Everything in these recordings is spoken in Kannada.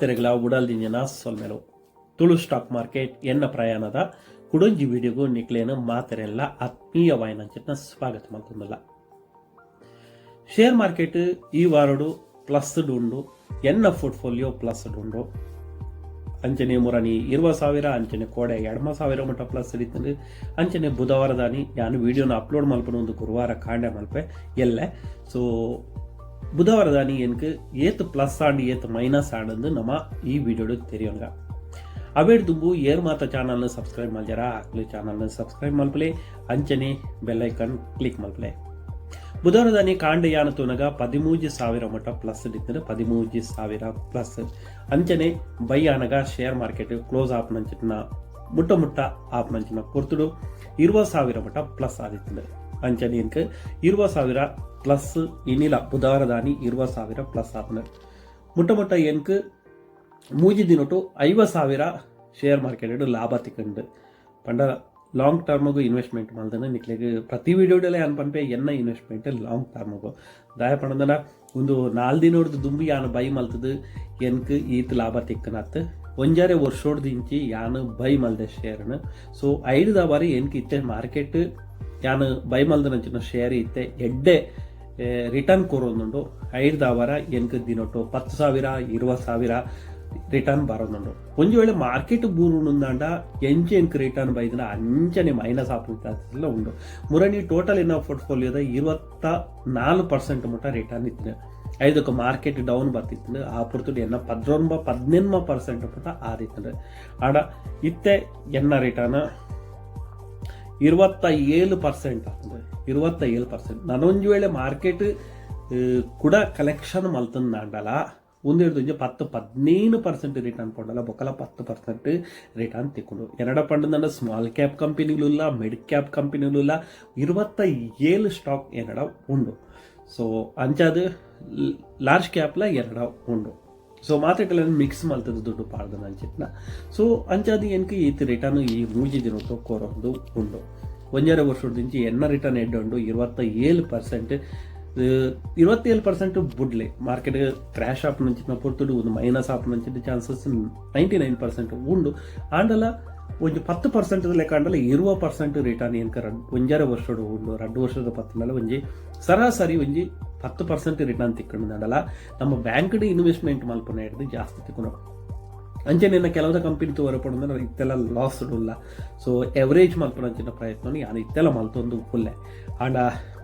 ಮಾತೆರೆಗಳ ಉಡಲ್ದಿಂಜಿನ ಸೊಲ್ಮೆಲು ತುಳು ಸ್ಟಾಕ್ ಮಾರ್ಕೆಟ್ ಎನ್ನ ಪ್ರಯಾಣದ ಕುಡೊಂಜಿ ವಿಡಿಯೋಗೂ ನಿಕ್ಲೇನು ಮಾತೆರೆಲ್ಲ ಆತ್ಮೀಯವಾಯಿನ ಸ್ವಾಗತ ಮಾಡ್ಕೊಂಡಲ್ಲ. ಶೇರ್ ಮಾರ್ಕೆಟ್ ಈ ವಾರಡು ಪ್ಲಸ್ ಉಂಡು, ಎನ್ನ ಪೋರ್ಟ್ಫೋಲಿಯೋ ಪ್ಲಸ್ ಉಂಡು. ಅಂಚನೆ ಮುರಣಿ 20,000 ಅಂಚನೆ ಕೋಡೆ 2,000 ಮಟ್ಟ ಪ್ಲಸ್ ಹಿಡಿತಂದು ಅಂಚನೆ ಬುಧವಾರದಾನಿ ನಾನು ವಿಡಿಯೋನ ಅಪ್ಲೋಡ್ ಮಲ್ಪನ ಒಂದು ಗುರುವಾರ ಕಾಂಡೆ ಮಲ್ಪೆ ಎಲ್ಲೆ. ಸೊ ಬುಧವಾರದಾನಿ எனக்கு ಏತ್ ಪ್ಲಸ್ ಆಂಡ್ ಏತ್ ಮೈನಸ್ ಆಂಡ್ ನಮ್ಮ ಈ ವಿಡಿಯೋಡು ತೆರೆಯೋಂಗ ಅವೇಡ್ ತುಂಬು ಏರ್ ಮಾತ ಚಾನಲ್ನ ಸಬ್ಸ್ಕ್ರೈಬ್ ಮಾಡ್ಯಾರ ಆಕ್ಲಿ ಚಾನಲ್ನ ಸಬ್ಸ್ಕ್ರೈಬ್ ಮಲ್ಪಲೆ ಅಂಚನೆ ಬೆಲ್ ಐಕಾನ್ ಕ್ಲಿಕ್ ಮಲ್ಪಲೆ. ಬುಧವಾರದಾನಿ ಕಾಂಡೆ ಯಾನ ತೂನಗ 13,000 ಮಟ್ಟ ಪ್ಲಸ್ ಹಿಡಿತಂದ್ರೆ 13,000 ಪ್ಲಸ್ ಅಂಚನೆ ಬೈ ಆನಗ ಶೇರ್ ಮಾರ್ಕೆಟ್ ಕ್ಲೋಸ್ ಆಪ್ನಂಚಿನ ಮುಟ್ಟ ಆಪ್ನಂಚಿನ ಕೊರ್ತುಡು 20,000 ಮಟ್ಟ ಪ್ಲಸ್ ಆದಿತ್ತಂದ್ರೆ ಅಂಚನೆ ಇಂಕ 20,000 ಪ್ಲಸ್ ಇನ್ನಿಲ್ಲ. ಬುಧವಾರದಾನಿ 20,000 ಪ್ಲಸ್ ಆತನ ಮುಟ್ಟ ಎಂಕ್ ಮೂಜಿ ದಿನಟು 50,000 ಶೇರ್ ಮಾರ್ಕೆಟ್ ಲಾಭ ತಿಕ್ಕಂಡು ಪಂಡ ಲಾಂಗ್ ಟರ್ಮಗು ಇನ್ವೆಸ್ಟ್ಮೆಂಟ್ ಮಾಡ್ದನ ನಿಕ್ಲೆಗೆ ಪ್ರತಿ ವಿಡಿಯೋಡಲ್ಲೇ ಅನ್ಪನ್ಪೆ ಎನ್ನ ಇನ್ವೆಸ್ಟ್ಮೆಂಟ್ ಲಾಂಗ್ ಟರ್ಮಗು ದಾಯ ಪಣದನ ಒಂದು 4 ದಿನೋಡ್ದು ದುಂಬಿ ಯಾನು ಬೈ ಮಲ್ತದು ಎನ್ಕ್ ಈತ್ ಲಾಭ ತಿಕ್ಕನತ್ ಒಂಜಾರೆ ವರ್ಷೋಡ್ದು ಇಂಚಿ ಯಾನು ಬೈ ಮಲ್ದೆ ಶೇರ್ನ. ಸೊ 5 ಬಾರಿ ಎನ್ಕ್ ಇತ್ತೆ ಮಾರ್ಕೆಟ್ ಯಾನು ಬೈ ಮಲ್ದನಂಚಿನ ಶೇರ್ ಇತ್ತೆ ಎಡ್ಡೆ ರಿಟರ್ನ್ ಕೊರೋದುಂಡು. 5 ವಾರ ಎನ್ಕ್ ದಿನೊಟ್ಟು 10,000 20,000 ರಿಟರ್ನ್ ಬರೋದುಂಡು. ಒಂದು ವೇಳೆ ಮಾರ್ಕೆಟ್ ಬೂರುಂದಾಂಡ ಎಂಚೆಂಕ್ ರಿಟರ್ನ್ ಬೈದಿನ ಅಂಚನೆ ಮೈನಸ್ ಆಪುಲ್ಲ ಉಂಡು. ಮುರಣಿ ಟೋಟಲ್ ಇನ್ನ ಪೋರ್ಟ್ಫೋಲಿಯೋದ 24% ಮಟ್ಟ ರಿಟರ್ನ್ ಇತ್ತು. 5ಕ್ಕೆ ಮಾರ್ಕೆಟ್ ಡೌನ್ ಬರ್ತಿತ್ತು ಆ ಪುರ್ತುಡು ಎನ್ನ 18% ಮಟ್ಟ ಆದಿತ್ತು. ಆಡ ಇತ್ತೆ ಎನ್ನ ರಿಟರ್ನ್ 27% ಆಗ್ತದೆ. 27% ನಾನೊಂದು ವೇಳೆ ಮಾರ್ಕೆಟ್ ಕೂಡ ಕಲೆಕ್ಷನ್ ಮಲ್ತಂದಾಂಡಲ್ಲ ಒಂದೆರಡು 10-15% ರಿಟರ್ನ್ ಪೊಂಡಲ್ಲ ಬೊಕ್ಕಲ 10% ರಿಟರ್ನ್ ತಿಕ್ಕೊಂಡು ಎರಡ ಪಂಡದ ಸ್ಮಾಲ್ ಕ್ಯಾಪ್ ಕಂಪನಿಗಳಿಲ್ಲ, ಮಿಡ್ ಕ್ಯಾಪ್ ಕಂಪನಿಗಳಿಲ್ಲ, 27 ಸ್ಟಾಕ್ ಎರಡ ಉಂಡು. ಸೊ ಅಂಚಾದ ಲಾರ್ಜ್ ಕ್ಯಾಪ್ಲ ಎರಡ ಉಂಡು. ಸೊ ಮಾರ್ಕೆಟ್ ಮಿಕ್ಸ್ ಮಲ್ತದ ದುಡ್ಡು ಪಾಡ್ದನ ಅಂಚಿತ್ನ. ಸೊ ಅಂಚಾದ ಏನಕ್ಕೆ ಈತ್ ರಿಟರ್ನ್ ಈ ಮೂಜಿ ದಿನ ಕೋರೋದು ಉಂಡು. ಒಂಜಾರೆ ವರ್ಷದಿಂಚಿ ಎನ್ನ ರಿಟರ್ನ್ ಎಡ್ಡು 27%. 27% ಬುಡ್ಲೆ ಮಾರ್ಕೆಟ್ ಕ್ರ್ಯಾಶ್ ಆಪ್ ನಂಚಿನ ಪೊರ್ತುಡು ಒಂದು ಮೈನಸ್ ಆಪ್ ನಂಚಿನ ಚಾನ್ಸಸ್ 99% ಉಂಡು. ಆಂಡಲ ಒಂದು 10% ಲೆಕ್ಕ ಆಂಡಲ 20% ರಿಟರ್ನ್ ಏನ್ಕ ಒಂಜಾರೆ ವರ್ಷಡು ಉಂಡು. 2 ವರ್ಷದ ಪತ್ತನಲ್ಲ ಒಂಜಿ ಸರಾಸರಿ ಒಂಜಿ 10% ರಿಟರ್ನ್ ತಿಕ್ಕೊಂಡು ಆಂಡಲ ನಮ್ಮ ಬ್ಯಾಂಕ್ಡ್ ಇನ್ವೆಸ್ಟ್ಮೆಂಟ್ ಮಲ್ಪನ ಹಿಡಿದು ಜಾಸ್ತಿ ತಿಕ್ಕೊಂಡು ಅಂಚೆನ ಕೆಲವದ ಕಂಪನಿ ತೋರಪಡೋದ್ರೆ ಇತ್ತೆಲ್ಲ ಲಾಸ್ ಇಲ್ಲ. ಸೊ ಎವರೇಜ್ ಮಲ್ಪನ ಅಂಚಿನ ಪ್ರಯತ್ನ ಯಾನು ಇತ್ತೆಲ್ಲ ಮಲ್ತೊಂದು ಫುಲ್ಲೆ. ಆಂಡ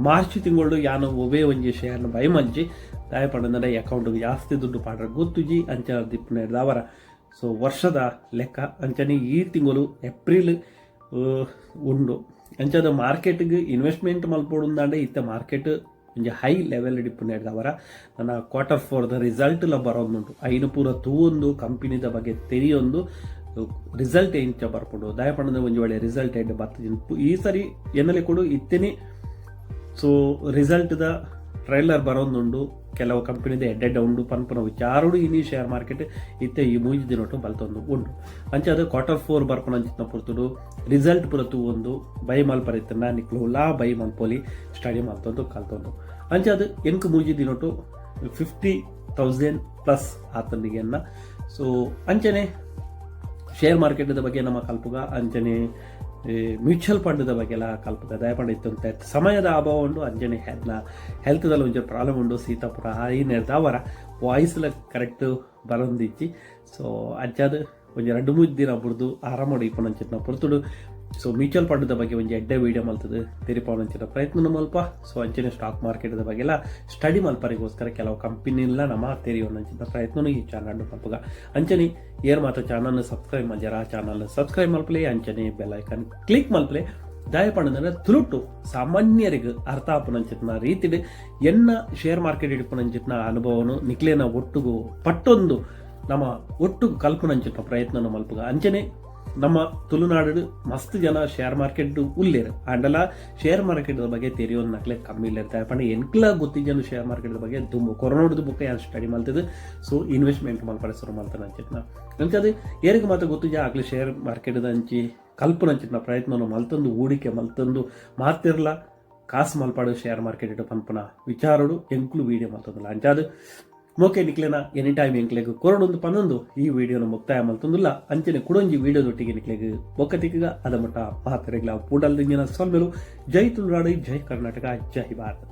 ಮಾರ್ಚ್ ತಿಂಗಳು ಯಾನು ಒವೇ ಒಂಜಿ ಶೇರ್ನ ಬೈ ಮಲ್ಚಿ ದಯ ಪಡಂದ್ರೆ ಅಕೌಂಟ್ಗೆ ಜಾಸ್ತಿ ದುಡ್ಡು ಪಾಡ್ರೆ ಗೊತ್ತುಜಿ ಅಂಚ ದಿಪ್ಪು ನಡೆದವರ. ಸೊ ವರ್ಷದ ಲೆಕ್ಕ ಅಂಚನೆ ಈ ತಿಂಗಳು ಏಪ್ರಿಲ್ ಉಂಡು. ಅಂಚದ ಮಾರ್ಕೆಟ್ಗೆ ಇನ್ವೆಸ್ಟ್ಮೆಂಟ್ ಮಲ್ಪೊಡುಂದಾಂಡೆ ಇತ್ತ ಮಾರ್ಕೆಟ್ ಒಂಜಿ ಹೈ ಲೆವೆಲ್ ಡಿಪ್ಪು ನಡೆದವರ ನನ್ನ Q4 ರಿಸಲ್ಟ್ ಬರೋದುಂಟು. ಐನು ಪೂರ ತೂವೊಂದು ಕಂಪನಿದ ಬಗ್ಗೆ ತೆರಿಯೊಂದು ರಿಸಲ್ಟ್ ಎಂಚ ಬರ್ಪುಂಡು ದಯ ಪಂಡ ಒಂಜಿ ಒಳ್ಳೆ ರಿಸಲ್ಟ್ ಎಡ್ಡೆ ಬರ್ತದೆ ಈ ಸರಿ ಎನ್ನಲೆ ಕೊಡು ಇತ್ತೇನೆ. So ರಿಸಲ್ಟ್ದ trailer ಬರೋದುಂಡು. ಕೆಲವು ಕಂಪನಿದ ಎಡ್ಡೆಡ್ಡ ಉಂಡು ಪನ್ಪನ ವಿಚಾರುಡು ಇನಿ ಶೇರ್ ಮಾರ್ಕೆಟ್ ಇತ್ತೆ ಈ ಮೂಜಿ ದಿನೊಟ್ಟು ಬಲ್ತೊಂದು ಉಂಡು. ಅಂಚೆ Q4 ಬರ್ಪನ ಅಂಚಿನ ಪುರ್ತುಡು ರಿಸಲ್ಟ್ ಪುರ ತೂವೊಂದು ಬೈ ಮಲ್ಪರಿತ್ತನ್ನ ನಿಕ್ಲುಲ್ಲ ಬೈ ಮಲ್ಪೋಲಿ ಸ್ಟಡಿ ಮಲ್ತೊಂದು ಕಲ್ತೊಂದು ಅಂಚೆ ಅದು ಎನ್ಕ್ ಮೂಜಿ ದಿನೊಟ್ಟು 50,000 ಪ್ಲಸ್ ಆತಂದಿಗೆನ್ನ. ಸೊ ಅಂಚನೆ ಶೇರ್ ಮಾರ್ಕೆಟ್ದ ಬಗ್ಗೆ ನಮ್ಮ ಕಲ್ಪುಗ ಅಂಚನೆ ಮ್ಯೂಚುವಲ್ ಫಂಡ್ದ ಬಗ್ಗೆ ಎಲ್ಲ ಕಲ್ಪದ ದಯಪಂಡ ಇತ್ತು ಅಂತ ಸಮಯದ ಅಭಾವ ಉಂಡು. ಅಂಜನೆ ಹೆಲ್ತ್ದಲ್ಲಿ ಒಂಚೂರು ಪ್ರಾಬ್ಲಮ್ ಉಂಡು. ಸೀತಾಪುರ ಈ ನಿರ್ಧಾವರ ವಾಯ್ಸ್ಲ ಕರೆಕ್ಟ್ ಬರೋದಿಚ್ಚಿ. ಸೊ ಅಂಚಾದ ಒಂಜಿ 2-3 ದಿನ ಬುಡ್ದು ಆರಾಮಾಡಿ ಇಪ್ಪನಂಚಿನ ಪುರ್ತುಡು. ಸೊ ಮ್ಯೂಚುವಲ್ ಫಂಡ್ದ ಬಗ್ಗೆ ಒಂಜಿ ಎಡ್ಡೆ ವಿಡಿಯೋ ಮಲ್ತದೆ ತೆರಿಪವನಂಚಿನ ಪ್ರಯತ್ನ ಮಲ್ಪ. ಸೊ ಅಂಚನೆ ಸ್ಟಾಕ್ ಮಾರ್ಕೆಟ್ದ ಬಗ್ಗೆ ಎಲ್ಲ ಸ್ಟಡಿ ಮಲ್ಪರಿಗೋಸ್ಕರ ಕೆಲವು ಕಂಪನಿಲ್ಲ ನಮ್ಮ ತೆರಿಯೋನಂಚಿನ ಪ್ರಯತ್ನ ಈ ಚಾನಲ್ ಮಲ್ಪಗ ಅಂಚನೆ ಏರ್ ಮಾತ್ರ ಚಾನಲ್ನ ಸಬ್ಸ್ಕ್ರೈಬ್ ಮಾಡ್ಯಾರ ಚಾನಲ್ನ ಸಬ್ಸ್ಕ್ರೈಬ್ ಮಲ್ಪಲೆ ಅಂಚನೆ ಬೆಲ್ ಐಕಾನ್ ಕ್ಲಿಕ್ ಮಲ್ಪಲೆ. ದಯ ಪಂಡಂದ್ರೆ ತುಳುಟು ಸಾಮಾನ್ಯರಿಗೆ ಅರ್ಥ ಆಪನಂಚಿನ ರೀತಿಡ್ ಎನ್ನ ಶೇರ್ ಮಾರ್ಕೆಟ್ ಇಡ್ಪನಂಚಿನ ಅನುಭವನು ನಿಕ್ಲೇನ ಒಟ್ಟುಗು ಪಟ್ಟೊಂದು ನಮ್ಮ ಒಟ್ಟು ಕಲ್ಪನಂಚಿನ ಪ್ರಯತ್ನ ಮಲ್ಪಗ ಅಂಚನೆ ನಮ್ಮ ತುಳುನಾಡು ಮಸ್ತ್ ಜನ ಶೇರ್ ಮಾರ್ಕೆಟ್ ಉಲ್ಲೇರು ಆಂಡಲ ಶೇರ್ ಮಾರ್ಕೆಟ್ ಬಗ್ಗೆ ತೆರಿಯೋದು ನಕ್ಲೆ ಕಮ್ಮಿ ಇಲ್ಲಿರ್ತಾರೆ ಪಂಡ ಎನ್ಕ್ಲ ಗೊತ್ತಿಜನು ಶೇರ್ ಮಾರ್ಕೆಟ್ ಬಗ್ಗೆ ತುಂಬ ಕೊರೋನಾದ ಬುಕ್ ಯಾರು ಸ್ಟಡಿ ಮಾಡ್ತಿದ್ದು. ಸೊ ಇನ್ವೆಸ್ಟ್ಮೆಂಟ್ ಮಲ್ಪಡೆ ಶುರು ಮಾಡ್ತಾನೆ ಅಂಚಿತ್ನ ಅಂಚದು ಏರಿಗೆ ಮಾತ್ರ ಗೊತ್ತಿಜ ಆಗ್ಲಿ ಶೇರ್ ಮಾರ್ಕೆಟ್ ಅಂಚಿ ಕಲ್ಪನಂಚಿನ ಪ್ರಯತ್ನ ಮಲ್ತೊಂದು ಹೂಡಿಕೆ ಮಲ್ತೊಂದು ಮಾತಿರ್ಲ ಕಾಸು ಮಲ್ಪಾಡು ಶೇರ್ ಮಾರ್ಕೆಟ್ ಪನ್ಪನ ವಿಚಾರಡು ಎಂಕ್ಲು ವೀಡಿಯೋ ಮಲ್ತದಲ್ಲ ಅಂಚಾದು ಮೋಕೆ ನಿಕ್ಲೆನ ಎನಿ ಟೈಮ್ ಎಂಕ್ಲೆಗ್ ಕೊರಡೊಂದು ಪನ್ನೊಂದು ಈ ವಿಡಿಯೋನ ಮುಕ್ತಾಯ ಮಲ್ತೊಂದುಲ್ಲ ಅಂಚನೆ ಕುಡೊಂಜಿ ವಿಡಿಯೋದೊಟ್ಟಿಗೆ ನಿಕ್ಲೆಗ್ ಬೊಕ್ಕತಿಗ ಅದ ಮಟ್ಟ ಪಾತ್ರೆಗ್ಲ ಪೂಡಲ್ ದಿಂಜಿನ ಸೊಲ್ಮೆಲು ಜೈ ತುಳುನಾಡು ಜೈ ಕರ್ನಾಟಕ ಜೈ ಭಾರತ್.